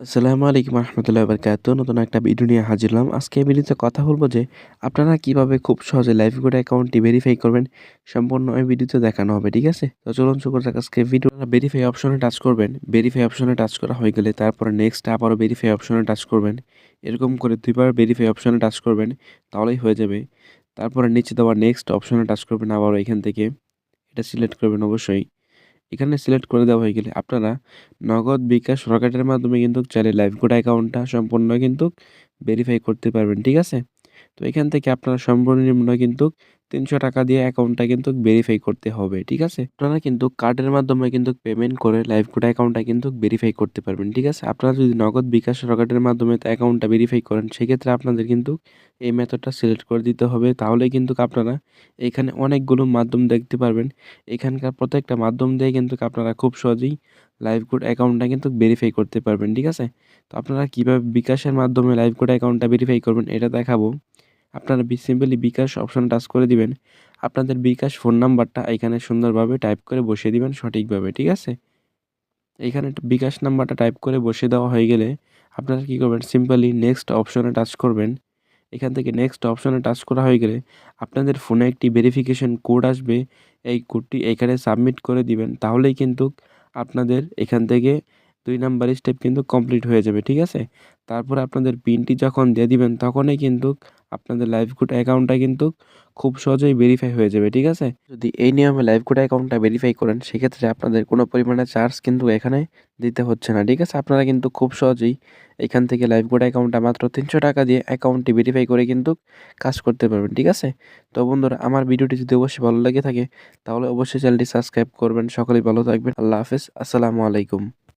আসসালামু আলাইকুম রহমতুল্লাহি ওয়া বারাকাতুহু। নতুন একটা ভিডিও নিয়ে হাজির হলাম। আজকে এই ভিডিওতে কথা বলব যে আপনারা কিভাবে খুব সহজে লাইভগুড অ্যাকাউন্টটি ভেরিফাই করবেন। সম্পূর্ণ এই ভিডিওতে দেখানো হবে, ঠিক আছে? তো চলুন শুরু করা যাক আজকে ভিডিও। ভেরিফাই অপশনে টাচ করবেন। ভেরিফাই অপশনে টাচ করা হয়ে গেলে তারপরে নেক্সট আবারও ভেরিফাই অপশনে টাচ করবেন। এরকম করে দুইবার ভেরিফাই অপশনে টাচ করবেন, তাহলেই হয়ে যাবে। তারপরে নিচে দেওয়া নেক্সট অপশনে টাচ করবেন আবারও এখান থেকে। এটা সিলেক্ট করবেন অবশ্যই। এখানে সিলেক্ট করে দেওয়া হয়ে গেলে আপনারা নগদ, বিকাশ, রকেটের মাধ্যমে কিন্তু চাইলে লাইভগুড অ্যাকাউন্টটা সম্পূর্ণ কিন্তু ভেরিফাই করতে পারবেন, ঠিক আছে? তো এখান থেকে আপনারা সর্বনিম্ন কিন্তু ৳৩০০ দিয়ে অ্যাকাউন্টটা কিন্তু ভেরিফাই করতে হবে, ঠিক আছে? আপনারা কিন্তু কার্ডের মাধ্যমে কিন্তু পেমেন্ট করে লাইভগুড অ্যাকাউন্টটা কিন্তু ভেরিফাই করতে পারবেন, ঠিক আছে? আপনারা যদি নগদ, বিকাশ, রকেটের মাধ্যমে অ্যাকাউন্টটা ভেরিফাই করেন, সেক্ষেত্রে আপনাদের কিন্তু এই মেথডটা সিলেক্ট করে দিতে হবে। তাহলেই কিন্তু আপনারা এখানে অনেকগুলো মাধ্যম দেখতে পারবেন। এখানকার প্রত্যেকটা মাধ্যম দিয়ে কিন্তু আপনারা খুব সহজেই লাইভগুড অ্যাকাউন্টটা কিন্তু ভেরিফাই করতে পারবেন, ঠিক আছে? তো আপনারা কিভাবে বিকাশের মাধ্যমে লাইভগুড অ্যাকাউন্টটা ভেরিফাই করবেন এটা দেখাবো। আপনারা সিম্পলি বিকাশ অপশন টাচ করে দিবেন। আপনাদের বিকাশ ফোন নাম্বারটা এখানে সুন্দরভাবে টাইপ করে বসিয়ে দিবেন সঠিকভাবে, ঠিক আছে? এইখানে বিকাশ নাম্বারটা টাইপ করে বসিয়ে দেওয়া হয়ে গেলে আপনারা কী করবেন, সিম্পলি নেক্সট অপশনে টাচ করবেন। এখান থেকে নেক্সট অপশনে টাচ করা হয়ে গেলে আপনাদের ফোনে একটি ভেরিফিকেশন কোড আসবে। এই কোডটি এখানে সাবমিট করে দিবেন। তাহলেই কিন্তু আপনাদের এখান থেকে ২ নাম্বার স্টেপ কিন্তু কমপ্লিট হয়ে যাবে, ঠিক আছে? তারপরে আপনাদের পিনটি যখন দিয়ে দিবেন তখনই কিন্তু আপনাদের লাইভগুড অ্যাকাউন্টটা কিন্তু খুব সহজেই ভেরিফাই হয়ে যাবে, ঠিক আছে? যদি এই নিয়মে লাইভগুড অ্যাকাউন্টটা ভেরিফাই করেন, সেক্ষেত্রে আপনাদের কোনো পরিমাণে চার্জ কিন্তু এখানে দিতে হচ্ছে না, ঠিক আছে? আপনারা কিন্তু খুব সহজেই এখান থেকে লাইভগুড অ্যাকাউন্টটা মাত্র ৳৩০০ দিয়ে অ্যাকাউন্টটি ভেরিফাই করে কিন্তু কাজ করতে পারবেন, ঠিক আছে? তো বন্ধুরা, আমার ভিডিওটি যদি অবশ্যই ভালো লেগে থাকে তাহলে অবশ্যই চ্যানেলটি সাবস্ক্রাইব করবেন। সকলেই ভালো থাকবেন। আল্লাহ হাফেজ। আসসালামু আলাইকুম।